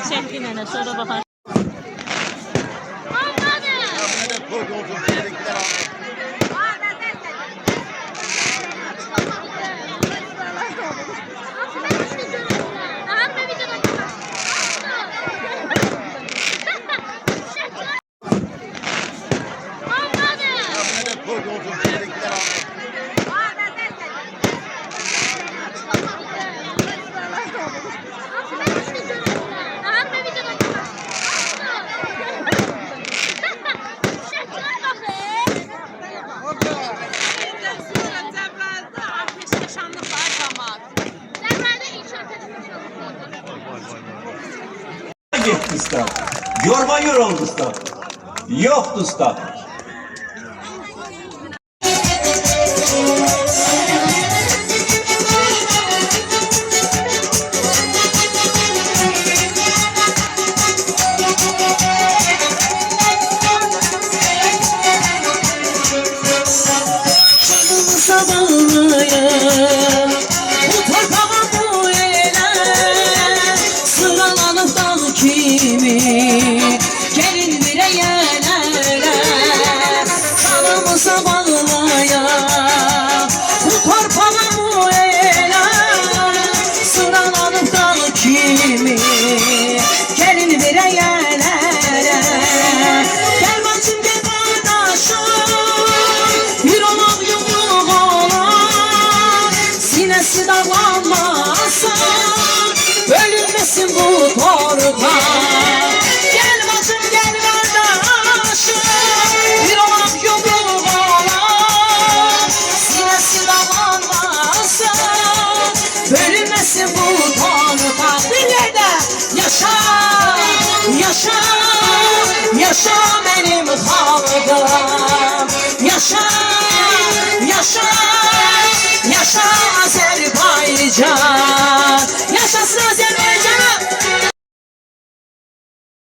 Çek yine sonra bakar. Gitti usta. Yorma yor oldu usta. Yoktu usta. Gelin bire yerlere kanımıza bağlaya bu torpağı mı ele sıralanıp dal kimi gelin bire yerlere gel bacım gel kardeşim bir olak yumruk olan sinesi dağlanmazsa bölünmesin bu torpa. Bölünmesin bu torpa. Dinlerde yaşa, yaşa, yaşa benim halkım. Yaşa.